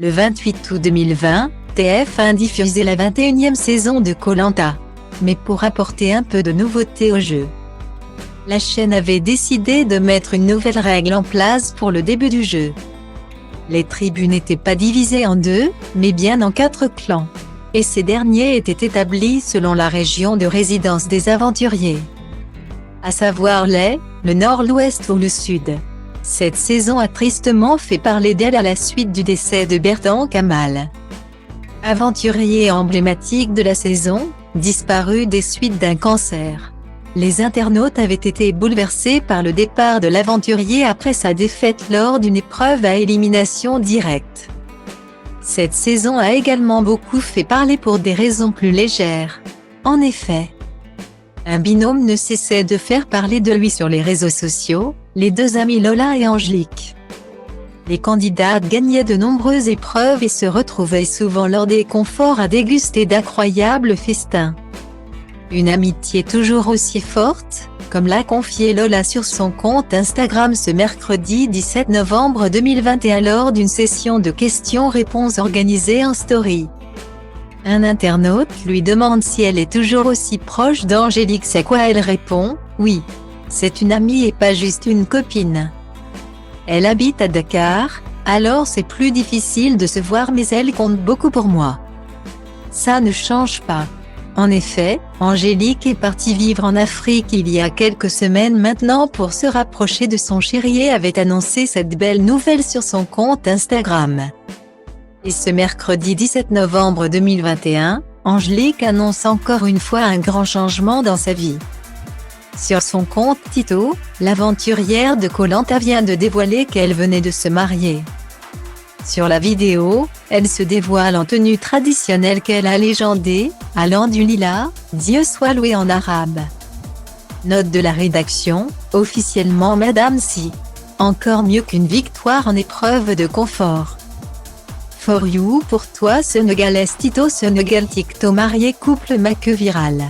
Le 28 août 2020, TF1 diffusait la 21e saison de Koh-Lanta. Mais pour apporter un peu de nouveauté au jeu, la chaîne avait décidé de mettre une nouvelle règle en place pour le début du jeu. Les tribus n'étaient pas divisées en deux, mais bien en 4 clans. Et ces derniers étaient établis selon la région de résidence des aventuriers, à savoir le nord, l'ouest ou le sud. Cette saison a tristement fait parler d'elle à la suite du décès de Bertrand Kamal, aventurier emblématique de la saison, disparu des suites d'un cancer. Les internautes avaient été bouleversés par le départ de l'aventurier après sa défaite lors d'une épreuve à élimination directe. Cette saison a également beaucoup fait parler pour des raisons plus légères. En effet, un binôme ne cessait de faire parler de lui sur les réseaux sociaux, les deux amis Lola et Angélique. Les candidats gagnaient de nombreuses épreuves et se retrouvaient souvent lors des conforts à déguster d'incroyables festins. Une amitié toujours aussi forte, comme l'a confié Lola sur son compte Instagram ce mercredi 17 novembre 2021 lors d'une session de questions-réponses organisée en story. Un internaute lui demande si elle est toujours aussi proche d'Angélique, à quoi elle répond « Oui, c'est une amie et pas juste une copine. Elle habite à Dakar, alors c'est plus difficile de se voir mais elle compte beaucoup pour moi. Ça ne change pas. » En effet, Angélique est partie vivre en Afrique il y a quelques semaines maintenant pour se rapprocher de son chéri et avait annoncé cette belle nouvelle sur son compte Instagram. Et ce mercredi 17 novembre 2021, Angélique annonce encore une fois un grand changement dans sa vie. Sur son compte Tito, l'aventurière de Koh-Lanta vient de dévoiler qu'elle venait de se marier. Sur la vidéo, elle se dévoile en tenue traditionnelle qu'elle a légendée, allant du lilas, Dieu soit loué en arabe. Note de la rédaction, officiellement Madame Si. Encore mieux qu'une victoire en épreuve de confort. For you pour toi Sénégalais Tito Sénégal TikTok marié couple Make viral.